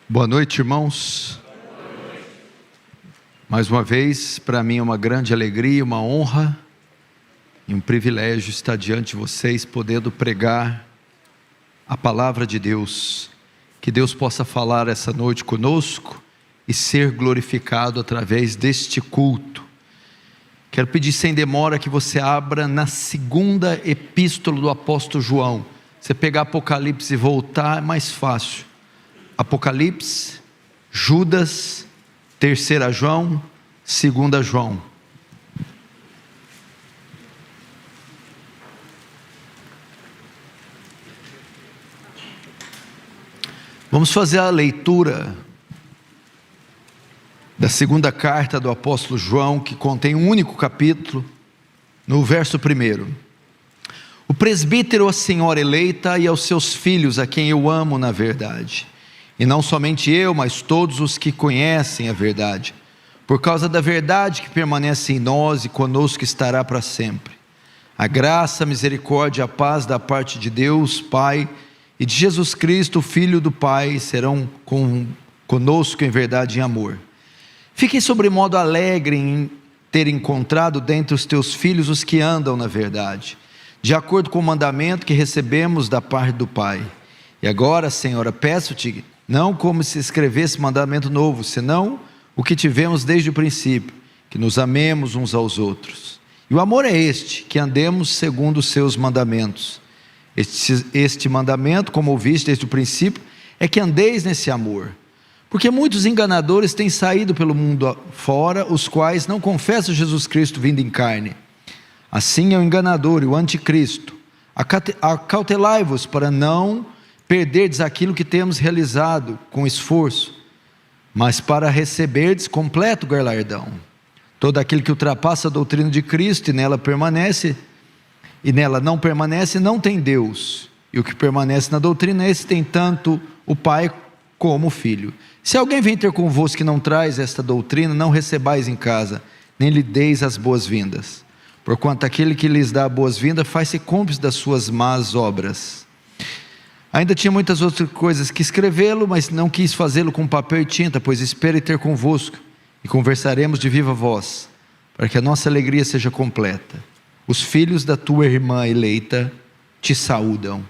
Boa noite, irmãos. Mais uma vez, para mim é uma grande alegria, uma honra e um privilégio estar diante de vocês, podendo pregar a palavra de Deus. Que Deus possa falar essa noite conosco e ser glorificado através deste culto. Quero pedir sem demora que você abra na segunda epístola do apóstolo João. Você pegar Apocalipse e voltar é mais fácil. Apocalipse, Judas, 3 João, 2 João. Vamos fazer a leitura da segunda carta do apóstolo João, que contém um único capítulo, no verso 1. O presbítero, a senhora eleita e aos seus filhos, a quem eu amo na verdade. E não somente eu, mas todos os que conhecem a verdade, por causa da verdade que permanece em nós e conosco estará para sempre. A graça, a misericórdia e a paz da parte de Deus, Pai, e de Jesus Cristo, Filho do Pai, serão conosco em verdade e em amor. Fiquem sobremodo alegre em ter encontrado dentre os teus filhos os que andam na verdade, de acordo com o mandamento que recebemos da parte do Pai. E agora, Senhora, peço-te, não como se escrevesse mandamento novo, senão o que tivemos desde o princípio, que nos amemos uns aos outros. E o amor é este, que andemos segundo os seus mandamentos. Este mandamento, como ouviste desde o princípio, é que andeis nesse amor. Porque muitos enganadores têm saído pelo mundo fora, os quais não confessam Jesus Cristo vindo em carne. Assim é o enganador e o anticristo. Acautelai-vos para não perderdes aquilo que temos realizado com esforço, mas para receberdes completo galardão. Todo aquele que ultrapassa a doutrina de Cristo e nela não permanece, não tem Deus. E o que permanece na doutrina, esse tem tanto o Pai como o Filho. Se alguém vem ter convosco que não traz esta doutrina, não recebais em casa, nem lhe deis as boas-vindas. Porquanto aquele que lhes dá boas-vindas faz-se cúmplice das suas más obras. Ainda tinha muitas outras coisas que escrevê-lo, mas não quis fazê-lo com papel e tinta, pois espero ter convosco, e conversaremos de viva voz, para que a nossa alegria seja completa. Os filhos da tua irmã eleita te saúdam.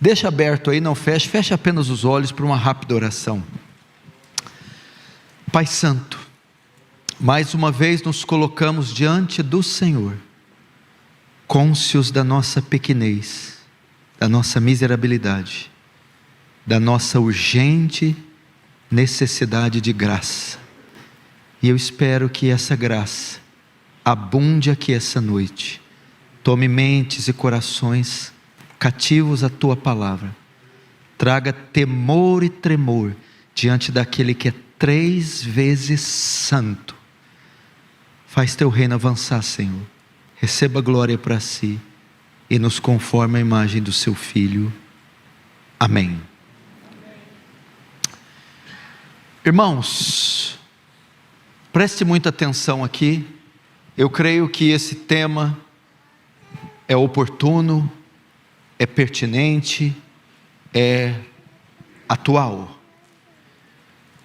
Deixa aberto aí, não feche, feche apenas os olhos para uma rápida oração. Pai Santo, mais uma vez nos colocamos diante do Senhor, cônscios da nossa pequenez, da nossa miserabilidade, da nossa urgente necessidade de graça. E eu espero que essa graça abunde aqui essa noite, tome mentes e corações cativos à tua palavra, traga temor e tremor diante daquele que é 3 vezes santo. Faz teu reino avançar, Senhor, receba glória para si e nos conforme a imagem do seu Filho. Amém. Irmãos, preste muita atenção aqui. Eu creio que esse tema é oportuno, é pertinente, é atual.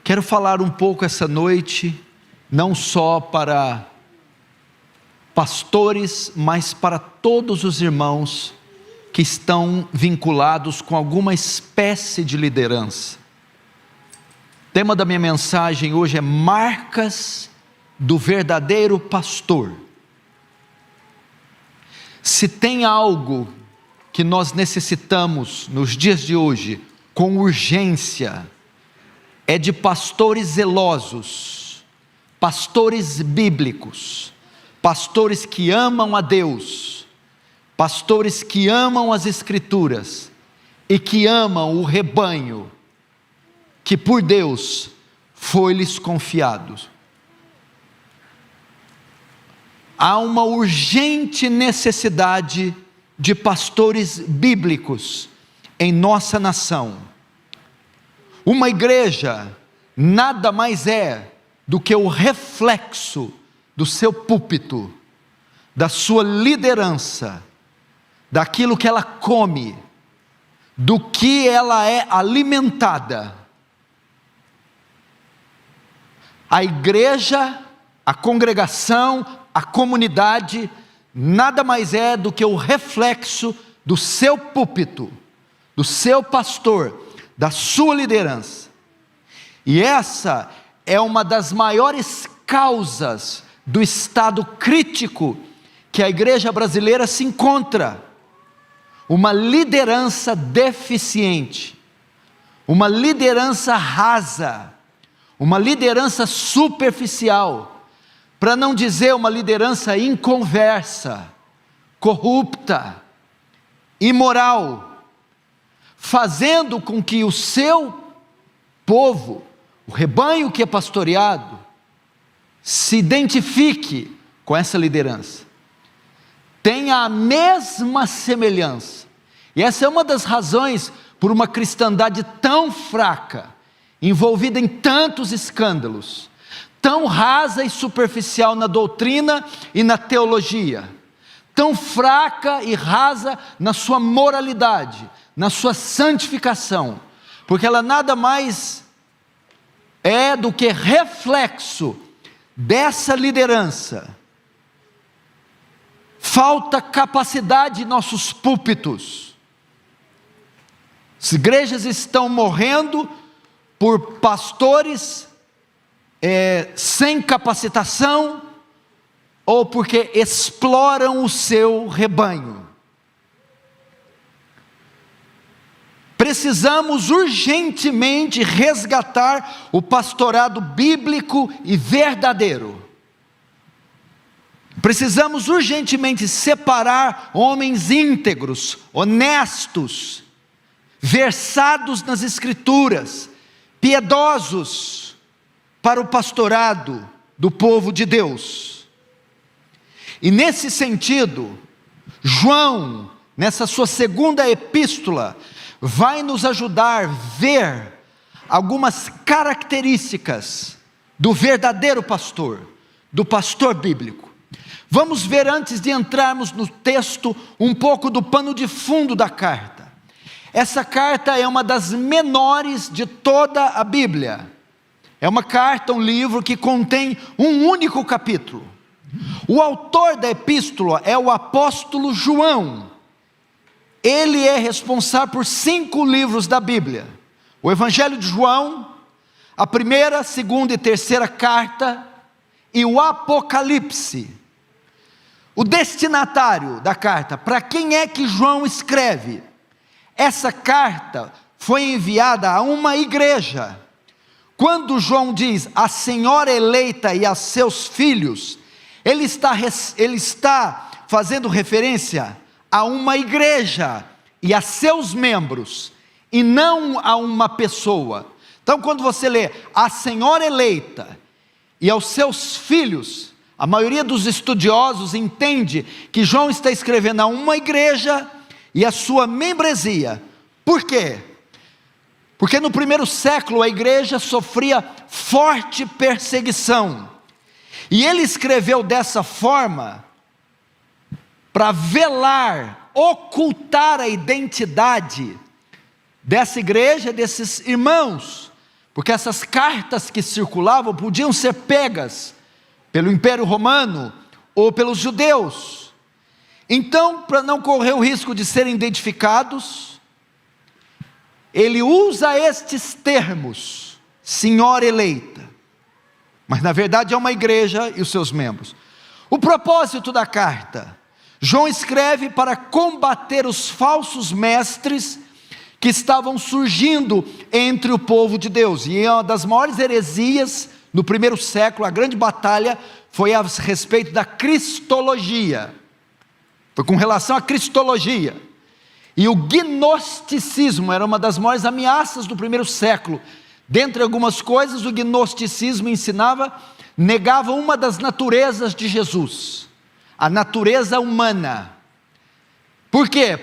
Quero falar um pouco essa noite, não só para pastores, mas para todos os irmãos que estão vinculados com alguma espécie de liderança. O tema da minha mensagem hoje é marcas do verdadeiro pastor. Se tem algo que nós necessitamos nos dias de hoje, com urgência, é de pastores zelosos, pastores bíblicos, pastores que amam a Deus, pastores que amam as Escrituras e que amam o rebanho que por Deus foi-lhes confiado. Há uma urgente necessidade de pastores bíblicos em nossa nação. Uma igreja nada mais é do que o reflexo do seu púlpito, da sua liderança, daquilo que ela come, do que ela é alimentada. A igreja, a congregação, a comunidade, nada mais é do que o reflexo do seu púlpito, do seu pastor, da sua liderança. E essa é uma das maiores causas do estado crítico que a igreja brasileira se encontra. Uma liderança deficiente, uma liderança rasa, uma liderança superficial, para não dizer uma liderança inconversa, corrupta, imoral, fazendo com que o seu povo, o rebanho que é pastoreado, se identifique com essa liderança, tenha a mesma semelhança. E essa é uma das razões por uma cristandade tão fraca, envolvida em tantos escândalos, tão rasa e superficial na doutrina e na teologia, tão fraca e rasa na sua moralidade, na sua santificação, porque ela nada mais é do que reflexo dessa liderança. Falta capacidade em nossos púlpitos. As igrejas estão morrendo por pastores sem capacitação, ou porque exploram o seu rebanho. Precisamos urgentemente resgatar o pastorado bíblico e verdadeiro. Precisamos urgentemente separar homens íntegros, honestos, versados nas Escrituras, piedosos, para o pastorado do povo de Deus. E nesse sentido, João, nessa sua segunda epístola, vai nos ajudar a ver algumas características do verdadeiro pastor, do pastor bíblico. Vamos ver, antes de entrarmos no texto, um pouco do pano de fundo da carta. Essa carta é uma das menores de toda a Bíblia. É uma carta, um livro que contém um único capítulo. O autor da epístola é o apóstolo João. Ele é responsável por 5 livros da Bíblia: o Evangelho de João, a primeira, segunda e terceira carta, e o Apocalipse. O destinatário da carta, para quem é que João escreve? Essa carta foi enviada a uma igreja. Quando João diz a senhora eleita e a seus filhos, ele está fazendo referência a uma igreja e a seus membros, e não a uma pessoa. Então, quando você lê a senhora eleita e aos seus filhos, a maioria dos estudiosos entende que João está escrevendo a uma igreja e a sua membresia. Por quê? Porque no primeiro século a igreja sofria forte perseguição, e ele escreveu dessa forma para velar, ocultar a identidade dessa igreja, desses irmãos, porque essas cartas que circulavam podiam ser pegas pelo Império Romano ou pelos judeus. Então, para não correr o risco de serem identificados, ele usa estes termos: senhora eleita, mas na verdade é uma igreja e os seus membros. O propósito da carta: João escreve para combater os falsos mestres que estavam surgindo entre o povo de Deus. E uma das maiores heresias no primeiro século, a grande batalha, foi a respeito da cristologia. Foi com relação à cristologia. E o gnosticismo era uma das maiores ameaças do primeiro século. Dentre algumas coisas, o gnosticismo negava uma das naturezas de Jesus, a natureza humana. Por quê?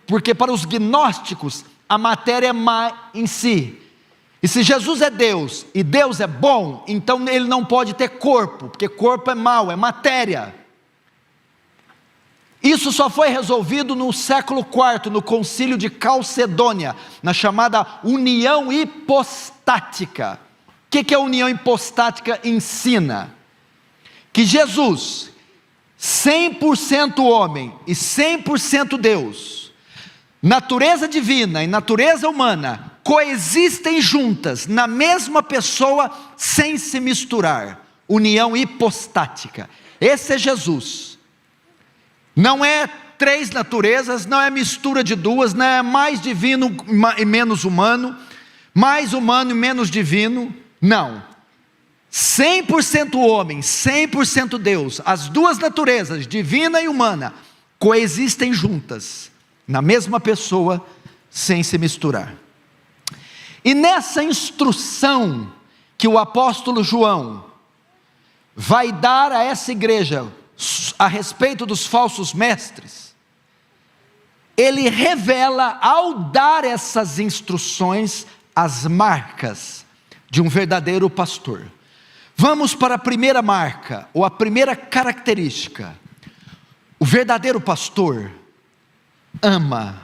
Porque para os gnósticos a matéria é má em si. E se Jesus é Deus e Deus é bom, então ele não pode ter corpo, porque corpo é mau, é matéria. Isso só foi resolvido no século IV, no concílio de Calcedônia, na chamada união hipostática. que a união hipostática ensina? Que Jesus, 100% homem e 100% Deus, natureza divina e natureza humana, coexistem juntas, na mesma pessoa, sem se misturar. União hipostática. Esse é Jesus. Não é três naturezas, não é mistura de duas, não é mais divino e menos humano, mais humano e menos divino, não. 100% homem, 100% Deus, as duas naturezas, divina e humana, coexistem juntas, na mesma pessoa, sem se misturar. E nessa instrução que o apóstolo João vai dar a essa igreja, a respeito dos falsos mestres, ele revela, ao dar essas instruções, as marcas de um verdadeiro pastor. Vamos para a primeira marca, ou a primeira característica. O verdadeiro pastor ama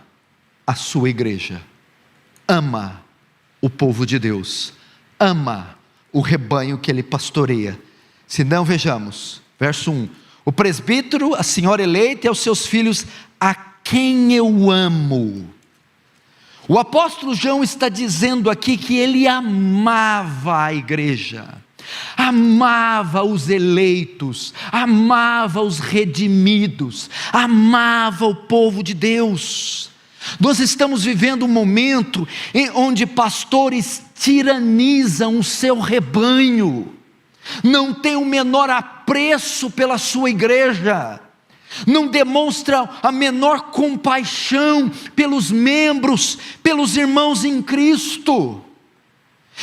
a sua igreja, ama o povo de Deus, ama o rebanho que ele pastoreia. Se não, vejamos, verso 1, o presbítero, a senhora eleita e aos seus filhos, a quem eu amo. O apóstolo João está dizendo aqui que ele amava a igreja, amava os eleitos, amava os redimidos, amava o povo de Deus. Nós estamos vivendo um momento onde pastores tiranizam o seu rebanho, não tem o menor apreço pela sua igreja, não demonstra a menor compaixão pelos membros, pelos irmãos em Cristo.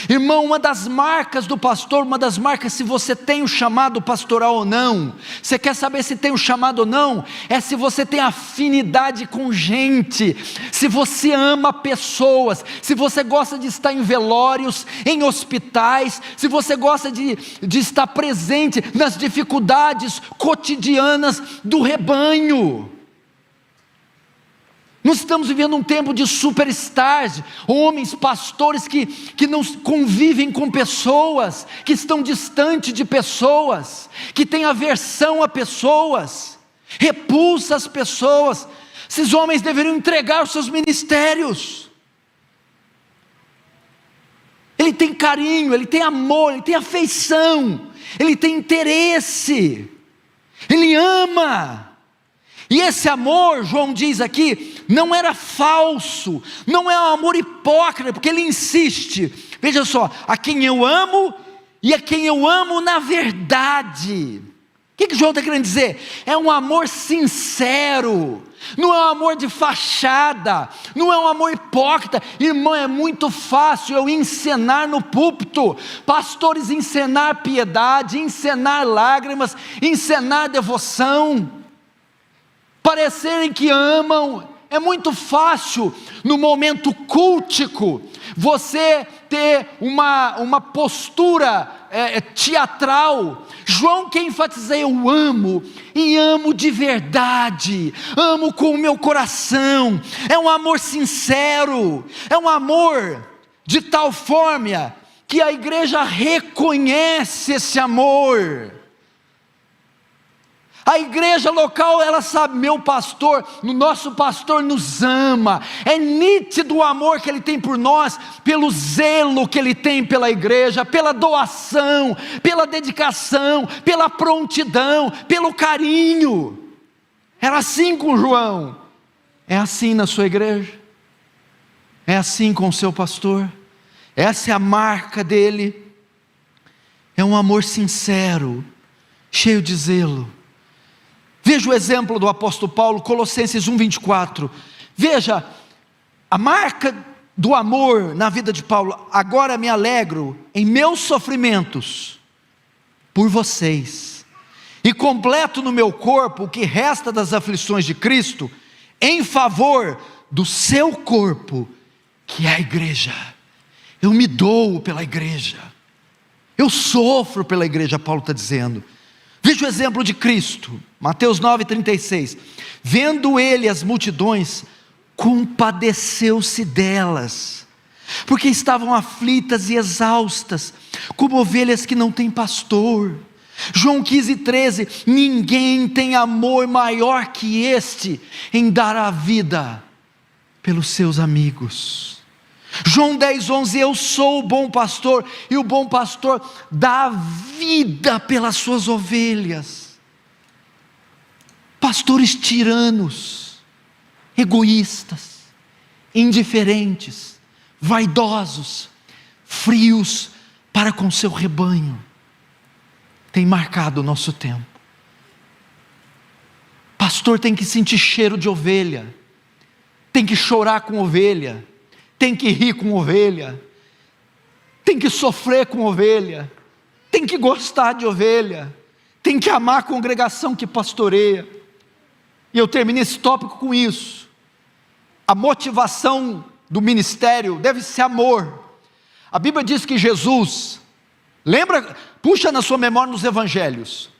Irmão, uma das marcas do pastor, uma das marcas se você tem o chamado pastoral ou não, você quer saber se tem o chamado ou não, é se você tem afinidade com gente, se você ama pessoas, se você gosta de estar em velórios, em hospitais, se você gosta de estar presente nas dificuldades cotidianas do rebanho. Nós estamos vivendo um tempo de superstars, homens, pastores que não convivem com pessoas, que estão distantes de pessoas, que têm aversão a pessoas, repulsa as pessoas. Esses homens deveriam entregar os seus ministérios. Ele tem carinho, ele tem amor, ele tem afeição, ele tem interesse, ele ama. E esse amor, João diz aqui, não era falso, não é um amor hipócrita, porque ele insiste, veja só, a quem eu amo e a quem eu amo na verdade. O que João está querendo dizer? É um amor sincero, não é um amor de fachada, não é um amor hipócrita. Irmão, é muito fácil eu encenar no púlpito, pastores encenar piedade, encenar lágrimas, encenar devoção, parecerem que amam. É muito fácil no momento cultico você ter uma postura teatral. João quer enfatizar: eu amo, e amo de verdade, amo com o meu coração. É um amor sincero, é um amor de tal forma que a igreja reconhece esse amor. A igreja local, ela sabe, meu pastor, o nosso pastor nos ama. É nítido o amor que ele tem por nós, pelo zelo que ele tem pela igreja, pela doação, pela dedicação, pela prontidão, pelo carinho. Era assim com João. É assim na sua igreja? É assim com o seu pastor? Essa é a marca dele. É um amor sincero, cheio de zelo. Veja o exemplo do apóstolo Paulo, Colossenses 1:24. Veja a marca do amor na vida de Paulo. Agora me alegro em meus sofrimentos por vocês, e completo no meu corpo o que resta das aflições de Cristo, em favor do seu corpo, que é a igreja. Eu me dou pela igreja, eu sofro pela igreja, Paulo está dizendo. Veja o exemplo de Cristo, Mateus 9:36, vendo ele as multidões, compadeceu-se delas, porque estavam aflitas e exaustas, como ovelhas que não têm pastor. João 15:13, ninguém tem amor maior que este, em dar a vida pelos seus amigos. João 10:11, eu sou o bom pastor, e o bom pastor dá a vida pelas suas ovelhas. Pastores tiranos, egoístas, indiferentes, vaidosos, frios para com seu rebanho, tem marcado o nosso tempo. Pastor tem que sentir cheiro de ovelha, tem que chorar com ovelha, tem que rir com ovelha, tem que sofrer com ovelha, tem que gostar de ovelha, tem que amar a congregação que pastoreia. E eu termino esse tópico com isso. A motivação do ministério deve ser amor. A Bíblia diz que Jesus, lembra, puxa na sua memória nos evangelhos,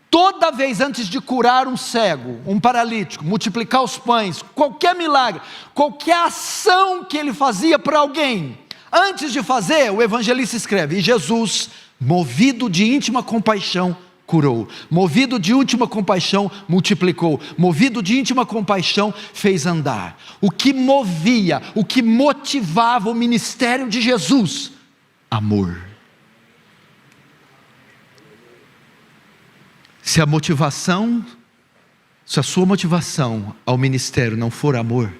toda vez antes de curar um cego, um paralítico, multiplicar os pães, qualquer milagre, qualquer ação que ele fazia para alguém, antes de fazer, o evangelista escreve, e Jesus, movido de íntima compaixão, curou, movido de íntima compaixão, multiplicou, movido de íntima compaixão, fez andar. O que movia, o que motivava o ministério de Jesus? Amor. Se a sua motivação ao ministério não for amor,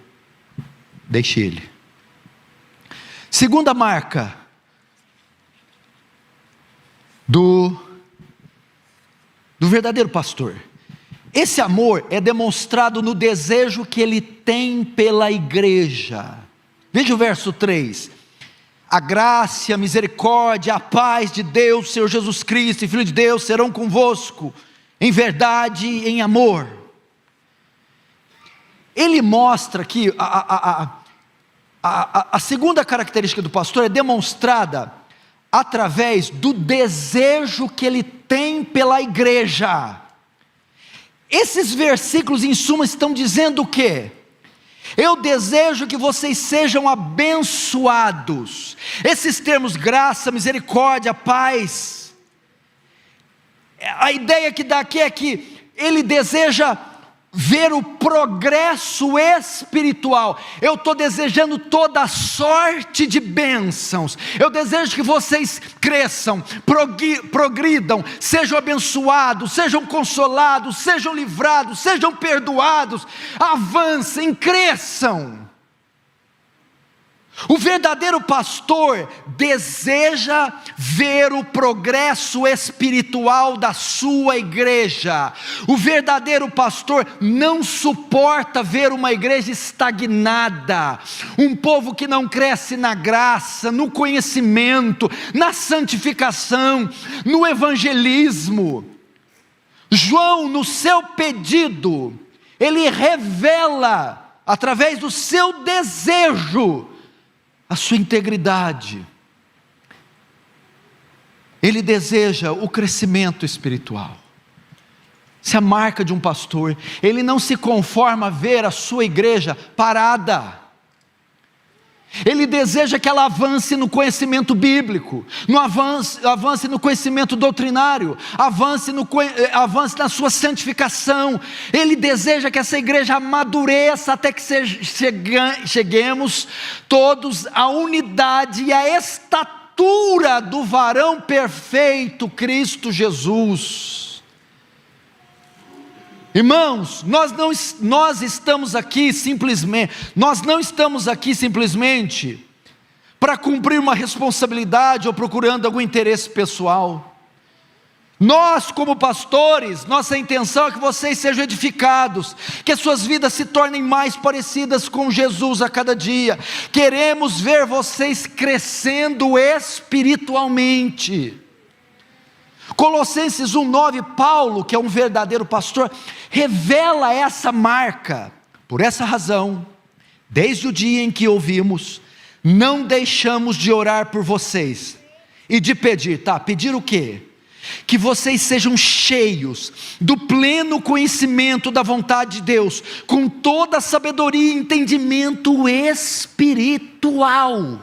deixe ele. Segunda marca do verdadeiro pastor. Esse amor é demonstrado no desejo que ele tem pela igreja. Veja o verso 3. A graça, a misericórdia, a paz de Deus, Senhor Jesus Cristo, Filho de Deus, serão convosco, em verdade e em amor. Ele mostra que a segunda característica do pastor é demonstrada através do desejo que ele tem pela igreja. Esses versículos em suma estão dizendo o quê? Eu desejo que vocês sejam abençoados. Esses termos graça, misericórdia, paz, a ideia que dá aqui é que ele deseja ver o progresso espiritual. Eu estou desejando toda sorte de bênçãos. Eu desejo que vocês cresçam, progridam, sejam abençoados, sejam consolados, sejam livrados, sejam perdoados, avancem, cresçam. O verdadeiro pastor deseja ver o progresso espiritual da sua igreja. O verdadeiro pastor não suporta ver uma igreja estagnada, um povo que não cresce na graça, no conhecimento, na santificação, no evangelismo. João, no seu pedido, ele revela, através do seu desejo, a sua integridade. Ele deseja o crescimento espiritual. Essa é a marca de um pastor. Ele não se conforma a ver a sua igreja parada. Ele deseja que ela avance no conhecimento bíblico, avance no conhecimento doutrinário, avance na sua santificação. Ele deseja que essa igreja amadureça até que cheguemos todos à unidade e à estatura do varão perfeito, Cristo Jesus. Irmãos, nós não estamos aqui simplesmente para cumprir uma responsabilidade ou procurando algum interesse pessoal. Nós, como pastores, nossa intenção é que vocês sejam edificados, que as suas vidas se tornem mais parecidas com Jesus a cada dia. Queremos ver vocês crescendo espiritualmente. Colossenses 1:9, Paulo, que é um verdadeiro pastor, revela essa marca. Por essa razão, desde o dia em que ouvimos, não deixamos de orar por vocês e de pedir, pedir o quê? Que vocês sejam cheios do pleno conhecimento da vontade de Deus, com toda a sabedoria e entendimento espiritual.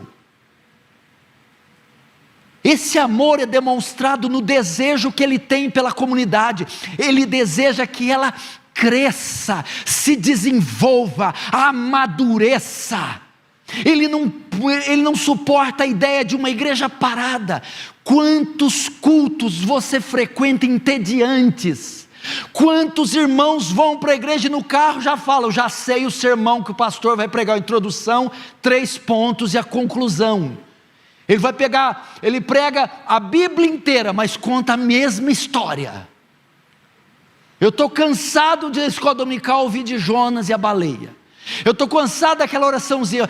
Esse amor é demonstrado no desejo que ele tem pela comunidade. Ele deseja que ela cresça, se desenvolva, amadureça. Ele não suporta a ideia de uma igreja parada. Quantos cultos você frequenta entediantes? Quantos irmãos vão para a igreja e no carro já falam: já sei o sermão que o pastor vai pregar, a introdução, 3 pontos e a conclusão. Ele prega a Bíblia inteira, mas conta a mesma história. Eu estou cansado de escola dominical ouvir de Jonas e a baleia. Eu estou cansado daquela oraçãozinha,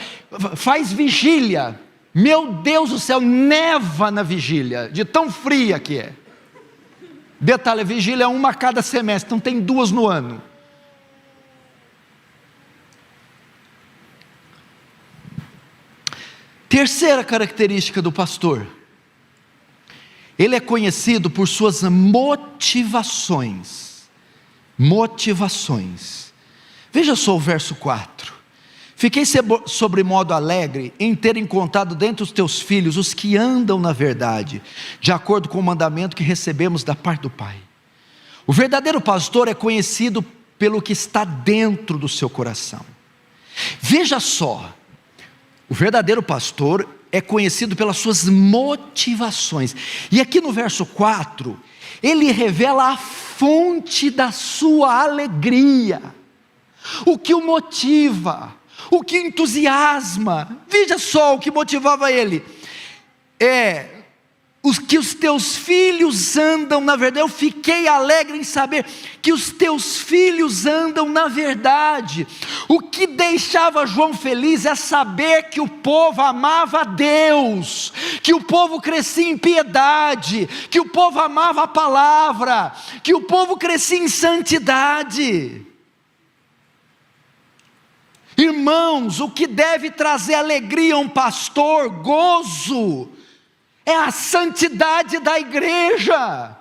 faz vigília. Meu Deus do céu, neva na vigília, de tão fria que é. Detalhe, a vigília é uma a cada semestre, então tem 2 no ano. Terceira característica do pastor: ele é conhecido por suas motivações. Veja só o verso 4: fiquei sobremodo alegre em ter encontrado dentre os teus filhos os que andam na verdade, de acordo com o mandamento que recebemos da parte do Pai. O verdadeiro pastor é conhecido pelo que está dentro do seu coração. Veja só, o verdadeiro pastor é conhecido pelas suas motivações. E aqui no verso 4, ele revela a fonte da sua alegria, o que o motiva, o que entusiasma. Veja só o que motivava ele: que os teus filhos andam na verdade. Eu fiquei alegre em saber que os teus filhos andam na verdade. O que deixava João feliz é saber que o povo amava a Deus, que o povo crescia em piedade, que o povo amava a palavra, que o povo crescia em santidade. Irmãos, o que deve trazer alegria a um pastor, gozo, é a santidade da igreja.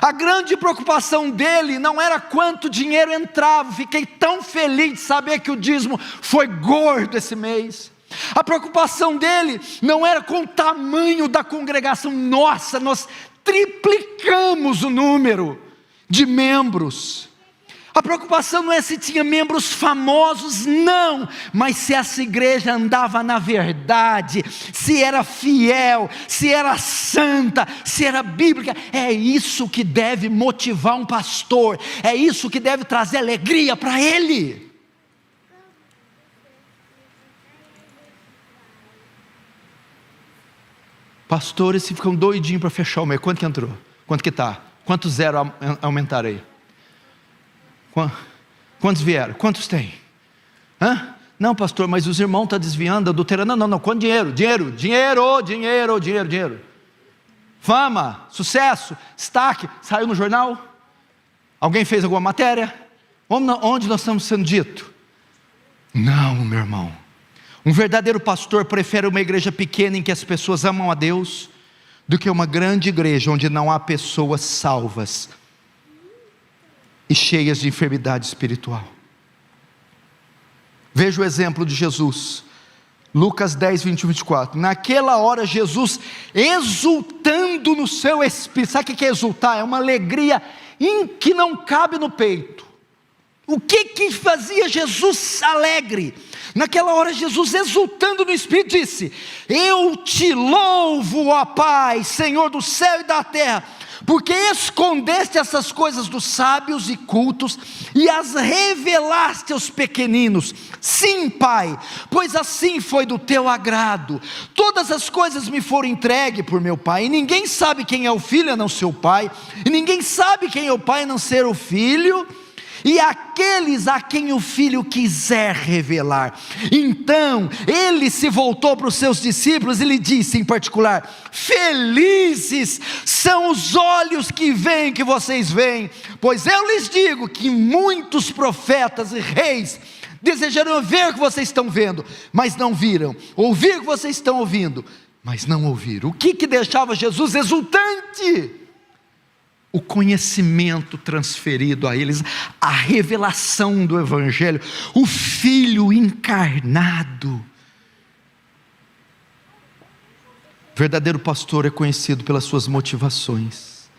A grande preocupação dele não era quanto dinheiro entrava. Fiquei tão feliz de saber que o dízimo foi gordo esse mês. A preocupação dele não era com o tamanho da congregação. Nossa, nós triplicamos o número de membros. A preocupação não é se tinha membros famosos, não, mas se essa igreja andava na verdade, se era fiel, se era santa, se era bíblica. É isso que deve motivar um pastor, é isso que deve trazer alegria para ele. Pastores ficam doidinhos para fechar o mês. Quanto que entrou? Quanto que está? Quantos zero aumentaram aí? Quantos vieram? Quantos tem? Não, pastor, mas os irmãos estão desviando, adulterando. Não, quanto dinheiro? Dinheiro. Fama, sucesso, destaque, saiu no jornal? Alguém fez alguma matéria? Onde nós estamos sendo dito? Não, meu irmão. Um verdadeiro pastor prefere uma igreja pequena em que as pessoas amam a Deus, do que uma grande igreja onde não há pessoas salvas e cheias de enfermidade espiritual. Veja o exemplo de Jesus, Lucas 10, 21, 24. Naquela hora Jesus, exultando no seu espírito. Sabe o que é exultar? É uma alegria que não cabe no peito. O que fazia Jesus alegre? Naquela hora Jesus, exultando no espírito, disse: eu te louvo, ó Pai, Senhor do céu e da terra, porque escondeste essas coisas dos sábios e cultos e as revelaste aos pequeninos. Sim, Pai, pois assim foi do teu agrado. Todas as coisas me foram entregues por meu Pai, e ninguém sabe quem é o Filho a não ser o Pai, e ninguém sabe quem é o Pai a não ser o Filho, e aqueles a quem o Filho quiser revelar. Então ele se voltou para os seus discípulos e lhe disse em particular: felizes são os olhos que veem que vocês veem, pois eu lhes digo que muitos profetas e reis desejaram ver o que vocês estão vendo, mas não viram, ouvir o que vocês estão ouvindo, mas não ouviram. O que deixava Jesus exultante? O conhecimento transferido a eles, a revelação do Evangelho, o Filho encarnado. O verdadeiro pastor é conhecido pelas suas motivações.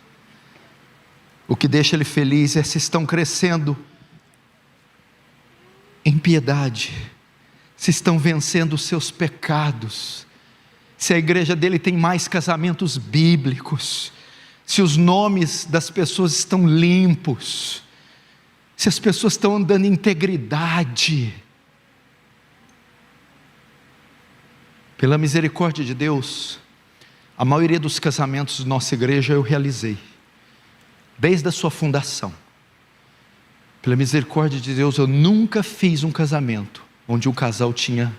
O que deixa ele feliz é se estão crescendo em piedade, se estão vencendo os seus pecados, se a igreja dele tem mais casamentos bíblicos, se os nomes das pessoas estão limpos, se as pessoas estão andando em integridade. Pela misericórdia de Deus, a maioria dos casamentos da nossa igreja eu realizei, desde a sua fundação. Pela misericórdia de Deus, eu nunca fiz um casamento onde o casal tinha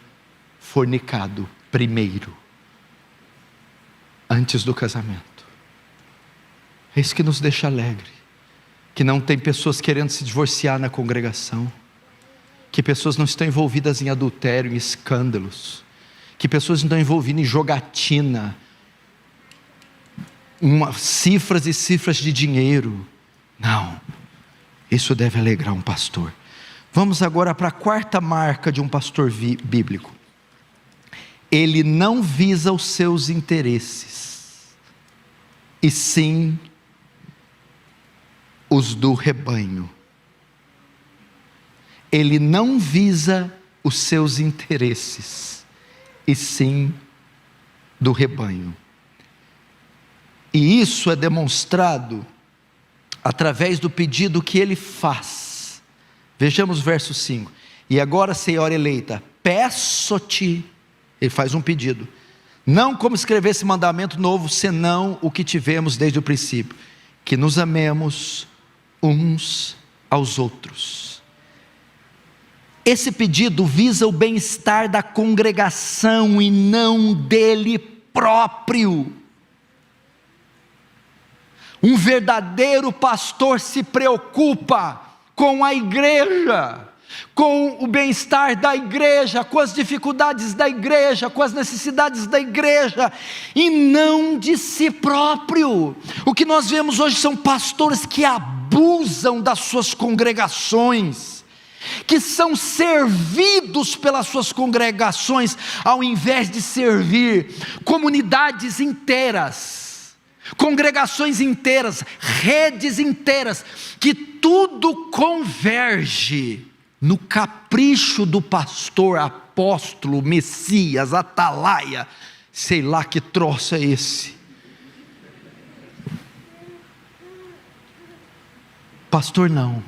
fornicado primeiro, antes do casamento. É isso que nos deixa alegre, que não tem pessoas querendo se divorciar na congregação, que pessoas não estão envolvidas em adultério, em escândalos, que pessoas não estão envolvidas em jogatina, cifras e cifras de dinheiro. Não, isso deve alegrar um pastor. Vamos agora para a quarta marca de um pastor bíblico. Ele não visa os seus interesses, e sim os do rebanho. Ele não visa os seus interesses, e sim do rebanho. E isso é demonstrado através do pedido que ele faz. Vejamos o verso 5. E agora, Senhor eleita, peço-te, ele faz um pedido, não como escrever esse mandamento novo, senão o que tivemos desde o princípio, que nos amemos uns aos outros. Esse pedido visa o bem-estar da congregação e não dele próprio. Um verdadeiro pastor se preocupa com a igreja, com o bem-estar da igreja, com as dificuldades da igreja, com as necessidades da igreja, e não de si próprio. O que nós vemos hoje são pastores que abusam das suas congregações, que são servidos pelas suas congregações, ao invés de servir comunidades inteiras, congregações inteiras, redes inteiras, que tudo converge no capricho do pastor, apóstolo, Messias, atalaia, sei lá que troço é esse. Pastor não,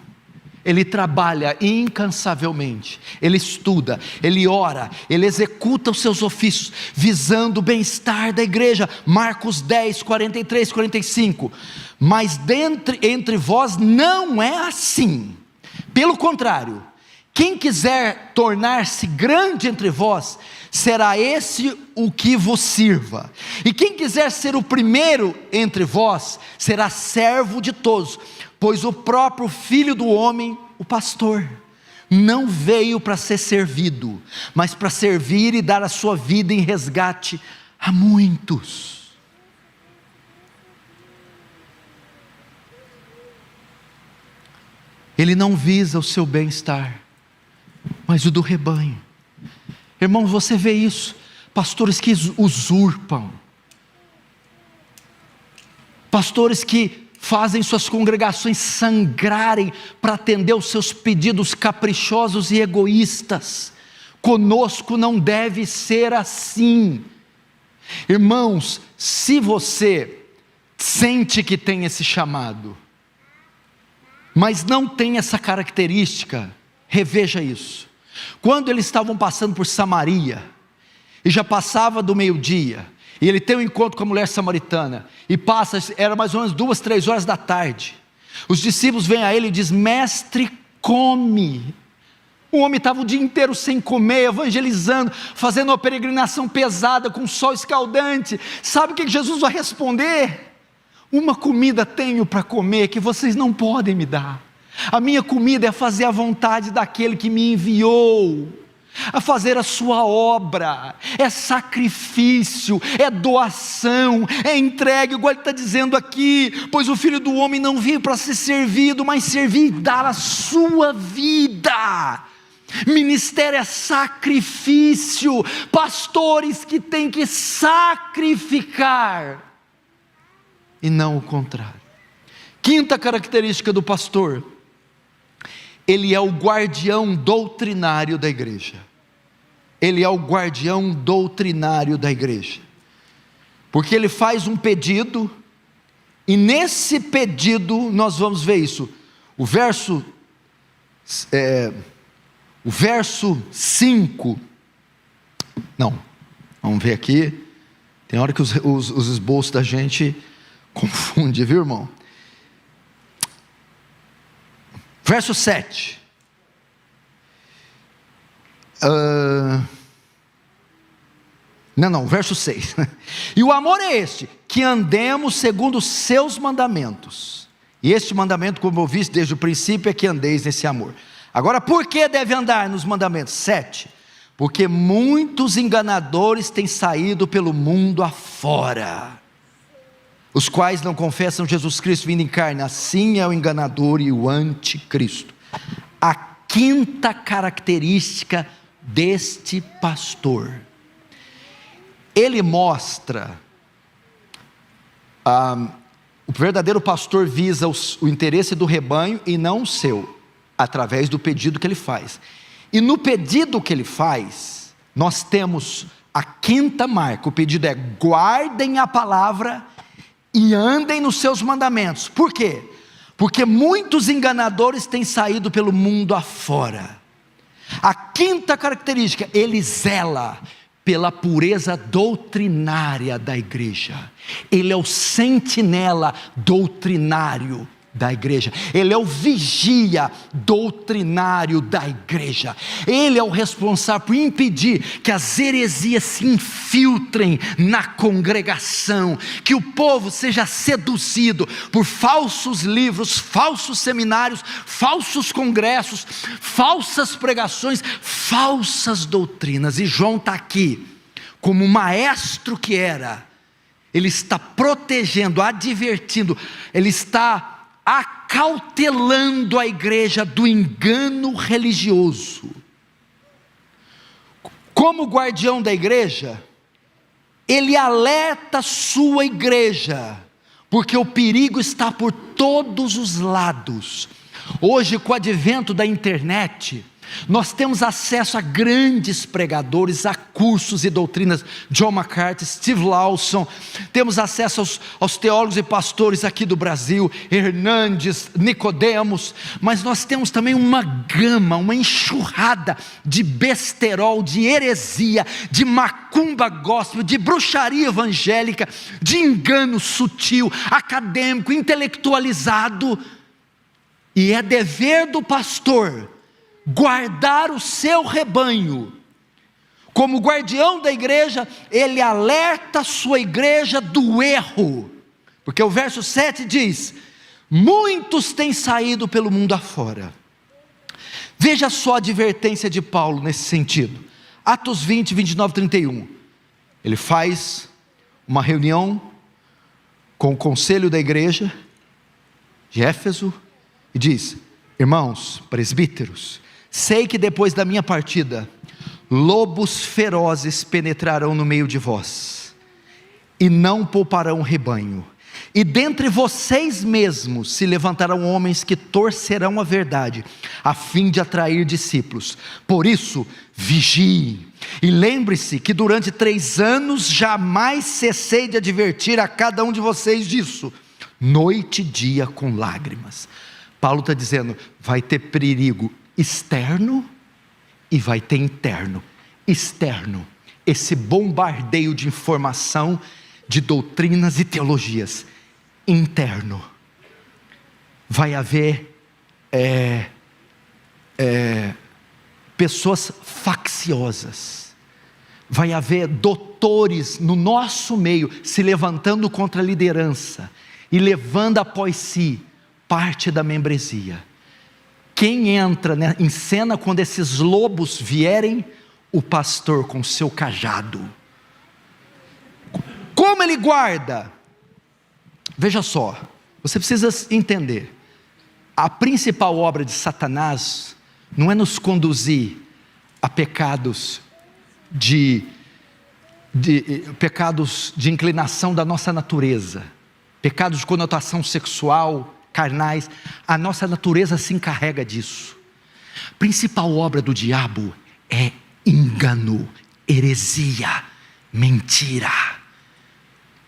ele trabalha incansavelmente, ele estuda, ele ora, ele executa os seus ofícios, visando o bem-estar da igreja. Marcos 10, 43, 45, mas entre vós não é assim, pelo contrário, quem quiser tornar-se grande entre vós, será esse o que vos sirva, e quem quiser ser o primeiro entre vós, será servo de todos, pois o próprio Filho do Homem, o pastor, não veio para ser servido, mas para servir e dar a sua vida em resgate a muitos. Ele não visa o seu bem-estar, mas o do rebanho. Irmãos, você vê isso, pastores que usurpam, pastores que fazem suas congregações sangrarem para atender os seus pedidos caprichosos e egoístas. Conosco não deve ser assim. Irmãos, se você sente que tem esse chamado, mas não tem essa característica, reveja isso. Quando eles estavam passando por Samaria, e já passava do meio-dia, e ele tem um encontro com a mulher samaritana, e passa, era mais ou menos 2, 3 horas da tarde, os discípulos vêm a ele e dizem: mestre, come. O homem estava o dia inteiro sem comer, evangelizando, fazendo uma peregrinação pesada, com sol escaldante. Sabe o que Jesus vai responder? Uma comida tenho para comer, que vocês não podem me dar. A minha comida é fazer a vontade daquele que me enviou, a fazer a sua obra, é sacrifício, é doação, é entrega, igual ele está dizendo aqui, pois o Filho do Homem não veio para ser servido, mas servir e dar a sua vida. Ministério é sacrifício. Pastores que têm que sacrificar, e não o contrário. Quinta característica do pastor: ele é o guardião doutrinário da igreja. Ele é o guardião doutrinário da igreja, porque ele faz um pedido, e nesse pedido nós vamos ver isso. O verso 5, não, vamos ver aqui, tem hora que os esboços da gente confundem, viu, irmão? Verso 7, verso 6, e o amor é este, que andemos segundo os seus mandamentos, e este mandamento, como eu vi desde o princípio, é que andeis nesse amor. Agora, por que deve andar nos mandamentos? 7, porque muitos enganadores têm saído pelo mundo afora, os quais não confessam Jesus Cristo vindo em carne. Assim é o enganador e o anticristo. A quinta característica deste pastor: ele mostra, o verdadeiro pastor visa o interesse do rebanho e não o seu, através do pedido que ele faz. E no pedido que ele faz, nós temos a quinta marca. O pedido é: guardem a palavra e andem nos seus mandamentos. Por quê? Porque muitos enganadores têm saído pelo mundo afora. A quinta característica: ele zela pela pureza doutrinária da igreja. Ele é o sentinela doutrinário da igreja. Ele é o vigia doutrinário da igreja. Ele é o responsável por impedir que as heresias se infiltrem na congregação, que o povo seja seduzido por falsos livros, falsos seminários, falsos congressos, falsas pregações, falsas doutrinas. E João está aqui como maestro que era. Ele está protegendo, advertindo, ele está acautelando a igreja do engano religioso. Como guardião da igreja, ele alerta sua igreja, porque o perigo está por todos os lados. Hoje, com o advento da internet, nós temos acesso a grandes pregadores, a cursos e doutrinas, John MacArthur, Steve Lawson, temos acesso aos teólogos e pastores aqui do Brasil, Hernandes, Nicodemos, mas nós temos também uma gama, uma enxurrada de besterol, de heresia, de macumba gospel, de bruxaria evangélica, de engano sutil, acadêmico, intelectualizado, e é dever do pastor guardar o seu rebanho. Como guardião da igreja, ele alerta a sua igreja do erro, porque o verso 7 diz: muitos têm saído pelo mundo afora. Veja só a advertência de Paulo nesse sentido. Atos 20, 29, 31. Ele faz uma reunião com o conselho da igreja de Éfeso e diz: irmãos, presbíteros, sei que depois da minha partida, lobos ferozes penetrarão no meio de vós, e não pouparão o rebanho, e dentre vocês mesmos se levantarão homens que torcerão a verdade, a fim de atrair discípulos. Por isso, vigiem, e lembre-se que durante 3 anos, jamais cessei de advertir a cada um de vocês disso, noite e dia com lágrimas. Paulo está dizendo, vai ter perigo externo e vai ter interno. Externo, esse bombardeio de informação, de doutrinas e teologias. Interno, vai haver pessoas facciosas, vai haver doutores no nosso meio se levantando contra a liderança e levando após si parte da membresia. Quem entra em cena quando esses lobos vierem? O pastor com seu cajado. Como ele guarda? Veja só, você precisa entender, a principal obra de Satanás não é nos conduzir a pecados pecados de inclinação da nossa natureza, pecados de conotação sexual, carnais. A nossa natureza se encarrega disso. A principal obra do diabo é engano, heresia, mentira.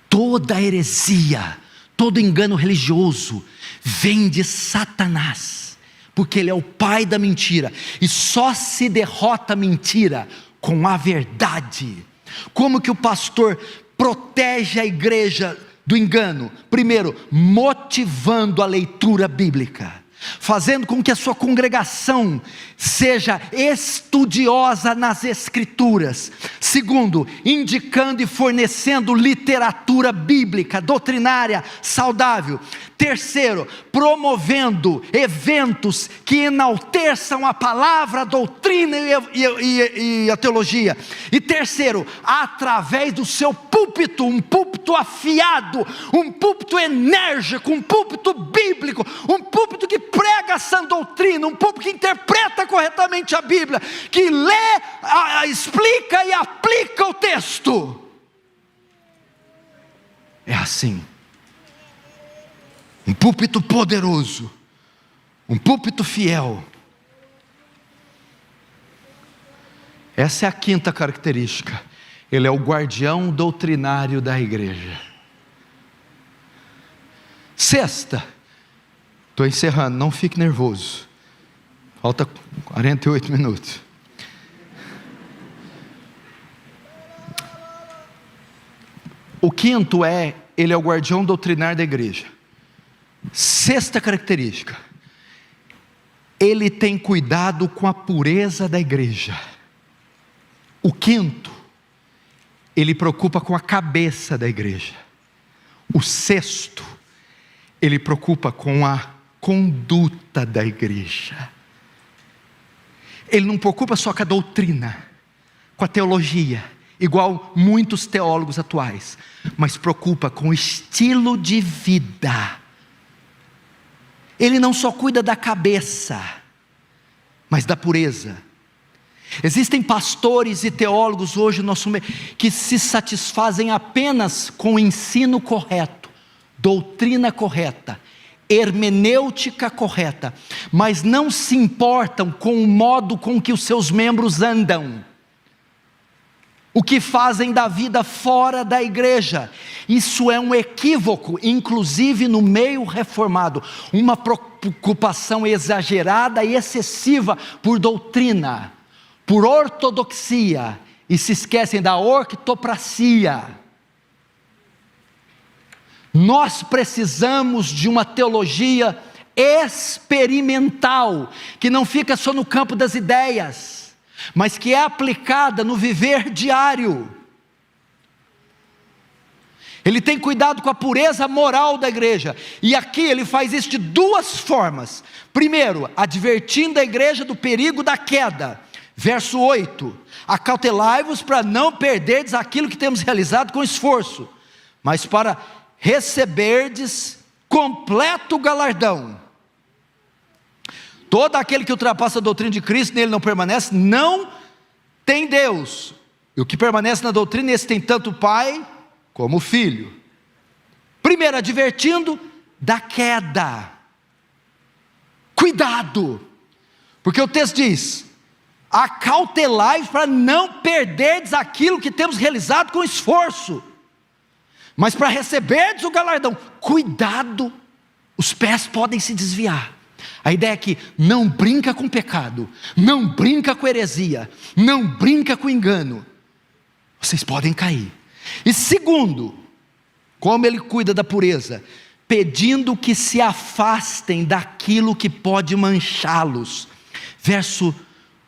Toda heresia, todo engano religioso vem de Satanás, porque ele é o pai da mentira, e só se derrota a mentira com a verdade. Como que o pastor protege a igreja do engano? Primeiro, motivando a leitura bíblica, fazendo com que a sua congregação seja estudiosa nas Escrituras. Segundo, indicando e fornecendo literatura bíblica, doutrinária, saudável. Terceiro, promovendo eventos que enalteçam a palavra, a doutrina e a teologia. E terceiro, através do seu púlpito, um púlpito afiado, um púlpito enérgico, um púlpito bíblico, um púlpito que prega a sã doutrina, um púlpito que interpreta corretamente a Bíblia, que lê, explica e aplica o texto. É assim. Um púlpito poderoso, um púlpito fiel. Essa é a quinta característica. Ele é o guardião doutrinário da igreja. Sexta, estou encerrando, não fique nervoso, falta 48 minutos. O quinto ele é o guardião doutrinário da igreja. Sexta característica, ele tem cuidado com a pureza da igreja. O quinto, ele preocupa com a cabeça da igreja. O sexto, ele preocupa com a conduta da igreja. Ele não preocupa só com a doutrina, com a teologia, igual muitos teólogos atuais, mas preocupa com o estilo de vida. Ele não só cuida da cabeça, mas da pureza. Existem pastores e teólogos hoje no nosso meio que se satisfazem apenas com o ensino correto, doutrina correta, hermenêutica correta, mas não se importam com o modo com que os seus membros andam, o que fazem da vida fora da igreja. Isso é um equívoco, inclusive no meio reformado, uma preocupação exagerada e excessiva por doutrina, por ortodoxia, e se esquecem da ortopraxia. Nós precisamos de uma teologia experimental, que não fica só no campo das ideias, mas que é aplicada no viver diário. Ele tem cuidado com a pureza moral da igreja, e aqui ele faz isso de duas formas. Primeiro, advertindo a igreja do perigo da queda. Verso 8, acautelai-vos para não perderdes aquilo que temos realizado com esforço, mas para receberdes completo galardão. Todo aquele que ultrapassa a doutrina de Cristo, nele não permanece, não tem Deus. E o que permanece na doutrina, esse tem tanto o Pai como o Filho. Primeiro, advertindo da queda. Cuidado, porque o texto diz: acautelai-vos para não perderdes aquilo que temos realizado com esforço, mas para receberdes o galardão. Cuidado, os pés podem se desviar. A ideia é que não brinca com pecado, não brinca com heresia, não brinca com engano. Vocês podem cair. E segundo, como ele cuida da pureza? Pedindo que se afastem daquilo que pode manchá-los. Verso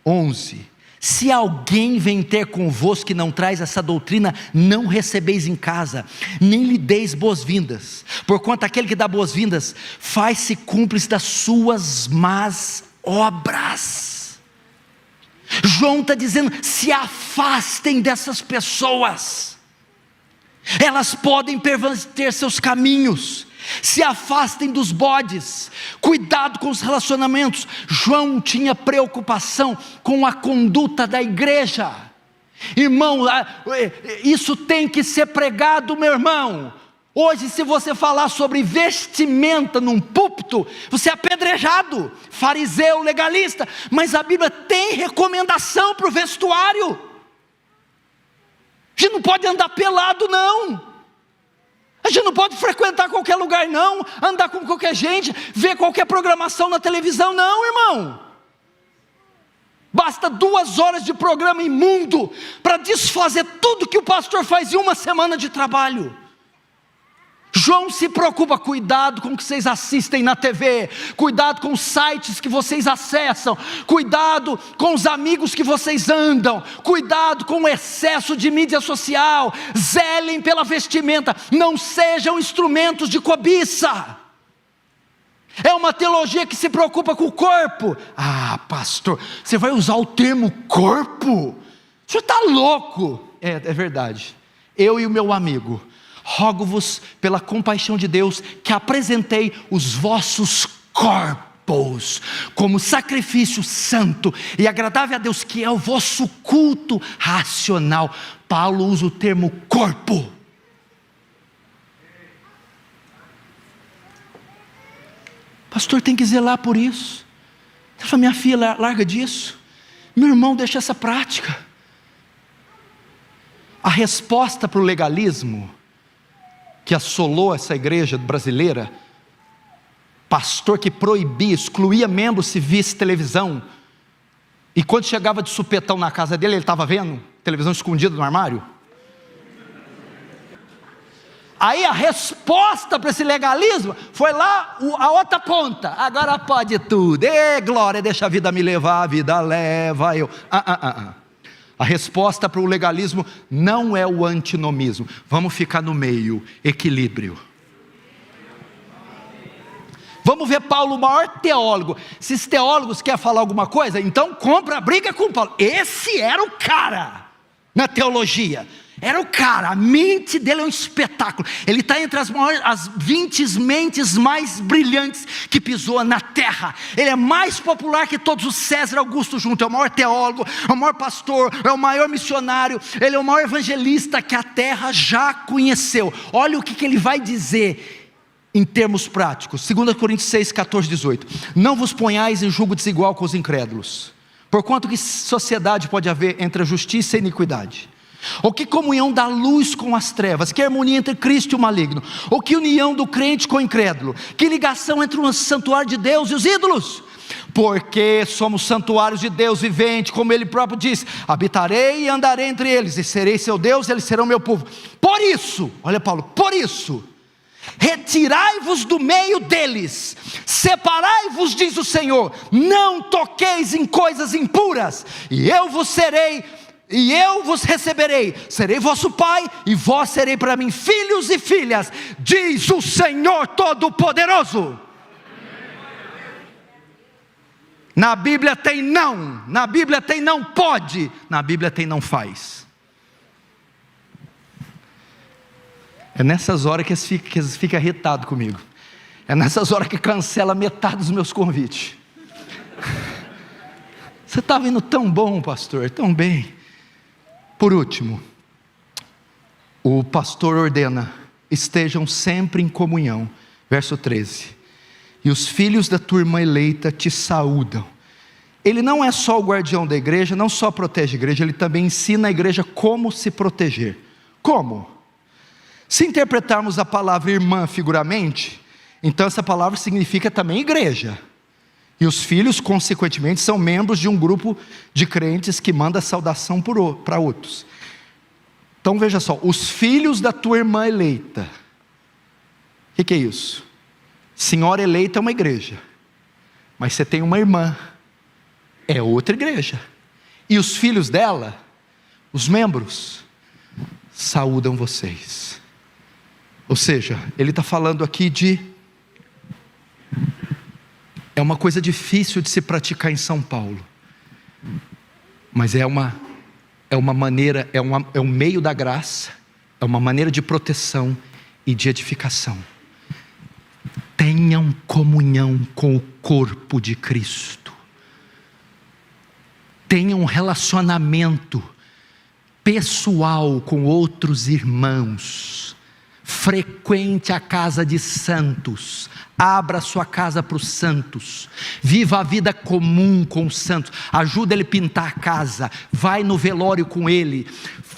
11: se alguém vem ter convosco que não traz essa doutrina, não recebeis em casa, nem lhe deis boas-vindas, porquanto aquele que dá boas-vindas faz-se cúmplice das suas más obras. João está dizendo: se afastem dessas pessoas. Elas podem perverter seus caminhos, Se afastem dos bodes, cuidado com os relacionamentos. João tinha preocupação com a conduta da igreja. Irmão, isso tem que ser pregado, meu irmão. Hoje, se você falar sobre vestimenta num púlpito, você é apedrejado, fariseu, legalista. Mas a Bíblia tem recomendação para o vestuário. A gente não pode andar pelado, não. A gente não pode frequentar qualquer lugar, não. Andar com qualquer gente, ver qualquer programação na televisão, não, irmão. Basta 2 horas de programa imundo para desfazer tudo que o pastor faz em uma semana de trabalho. João se preocupa, cuidado com o que vocês assistem na TV, cuidado com os sites que vocês acessam, cuidado com os amigos que vocês andam, cuidado com o excesso de mídia social, zelem pela vestimenta, não sejam instrumentos de cobiça. É uma teologia que se preocupa com o corpo. Ah, pastor, você vai usar o termo corpo? O senhor está louco. É verdade. Eu e o meu amigo, rogo-vos pela compaixão de Deus, que apresentei os vossos corpos como sacrifício santo e agradável a Deus, que é o vosso culto racional. Paulo usa o termo corpo. Pastor, tem que zelar por isso. Ele fala, minha filha, larga disso. Meu irmão, deixa essa prática. A resposta para o legalismo que assolou essa igreja brasileira, pastor que proibia, excluía membros se visse televisão, e quando chegava de supetão na casa dele, ele estava vendo televisão escondida no armário. Aí a resposta para esse legalismo foi lá a outra ponta. Agora pode tudo, glória, deixa a vida me levar, a vida leva eu. A resposta para o legalismo não é o antinomismo. Vamos ficar no meio, equilíbrio. Vamos ver Paulo, o maior teólogo. Se os teólogos querem falar alguma coisa, então compra a briga com Paulo. Esse era o cara na teologia. Era o cara, a mente dele é um espetáculo. Ele está entre as 20 mentes mais brilhantes que pisou na terra. Ele é mais popular que todos os César Augusto juntos. É o maior teólogo, é o maior pastor, é o maior missionário. Ele é o maior evangelista que a terra já conheceu. Olha o que ele vai dizer em termos práticos. 2 Coríntios 6, 14, 18. Não vos ponhais em julgo desigual com os incrédulos. Porquanto que sociedade pode haver entre a justiça e a iniquidade? Ou que comunhão da luz com as trevas? Que harmonia entre Cristo e o maligno? Ou que união do crente com o incrédulo? Que ligação entre o santuário de Deus e os ídolos? Porque somos santuários de Deus vivente, como Ele próprio diz: habitarei e andarei entre eles, e serei seu Deus, e eles serão meu povo. Por isso, olha Paulo, por isso, retirai-vos do meio deles, separai-vos, diz o Senhor, não toqueis em coisas impuras, e eu vos receberei, serei vosso pai, e vós serei para mim filhos e filhas, diz o Senhor Todo-Poderoso. Na Bíblia tem não, na Bíblia tem não pode, na Bíblia tem não faz. É nessas horas que eles ficam irritados comigo. É nessas horas que cancela metade dos meus convites. Você estava indo tão bom, pastor, tão bem. Por último, o pastor ordena: estejam sempre em comunhão. Verso 13. E os filhos da tua irmã eleita te saúdam. Ele não é só o guardião da igreja, não só protege a igreja, ele também ensina a igreja como se proteger. Como? Se interpretarmos a palavra irmã figuramente, então essa palavra significa também igreja. E os filhos, consequentemente, são membros de um grupo de crentes que manda saudação para outros. Então veja só, os filhos da tua irmã eleita. O que é isso? Senhora eleita é uma igreja, mas você tem uma irmã, é outra igreja. E os filhos dela, os membros, saúdam vocês. Ou seja, ele está falando aqui é uma coisa difícil de se praticar em São Paulo, mas é uma maneira, é um meio da graça, é uma maneira de proteção e de edificação. tenham comunhão com o corpo de Cristo. Tenham um relacionamento pessoal com outros irmãos. Frequente a casa de santos. Abra sua casa para os santos. Viva a vida comum com os santos. Ajuda ele a pintar a casa. Vai no velório com ele.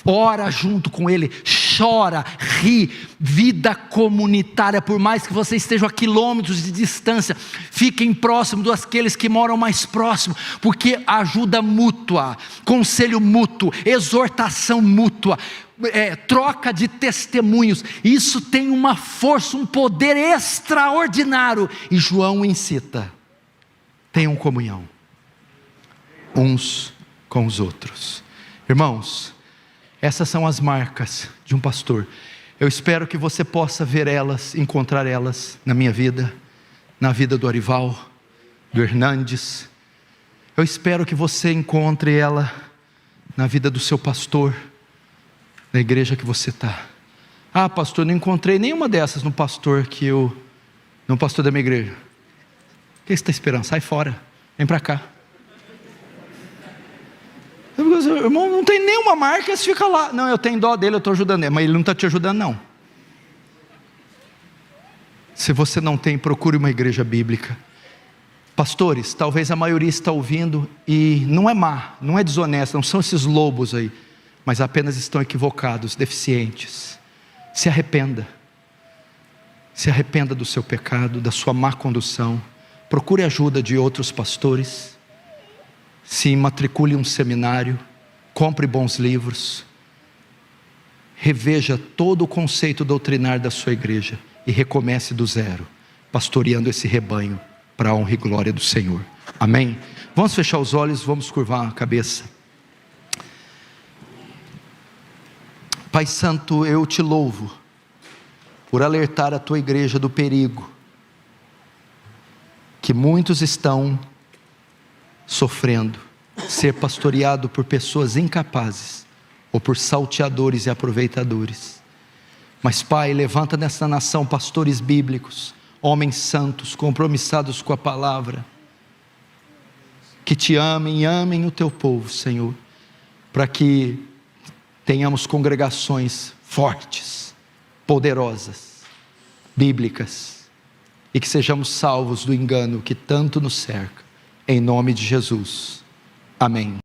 Ora junto com ele. Chora, ri. Vida comunitária. Por mais que você esteja a quilômetros de distância, fiquem próximos daqueles que moram mais próximo, porque ajuda mútua, conselho mútuo, exortação mútua, troca de testemunhos, isso tem uma força, um poder extraordinário. E João incita: tenham comunhão uns com os outros. Irmãos, essas são as marcas de um pastor. Eu espero que você possa ver elas, encontrar elas na minha vida, na vida do Arival, do Hernandes. Eu espero que você encontre ela na vida do seu pastor, na igreja que você está. Ah, pastor, não encontrei nenhuma dessas no pastor da minha igreja. O que você está esperando? Sai fora, vem para cá. Irmão, não tem nenhuma marca, você fica lá. Não, eu tenho dó dele, eu estou ajudando ele. Mas ele não está te ajudando, não. Se você não tem, procure uma igreja bíblica. Pastores, talvez a maioria está ouvindo e não é má, não é desonesta, não são esses lobos aí, mas apenas estão equivocados, deficientes. Se arrependa. Se arrependa do seu pecado, da sua má condução. Procure ajuda de outros pastores. Se matricule em um seminário. Compre bons livros. Reveja todo o conceito doutrinário da sua igreja e recomece do zero, pastoreando esse rebanho para a honra e glória do Senhor. Amém? Vamos fechar os olhos, vamos curvar a cabeça. Pai Santo, eu te louvo por alertar a tua igreja do perigo que muitos estão sofrendo, ser pastoreado por pessoas incapazes ou por salteadores e aproveitadores. Mas Pai, levanta nessa nação pastores bíblicos, homens santos, compromissados com a palavra, que te amem e amem o teu povo, Senhor, para que tenhamos congregações fortes, poderosas, bíblicas, e que sejamos salvos do engano que tanto nos cerca, em nome de Jesus, amém.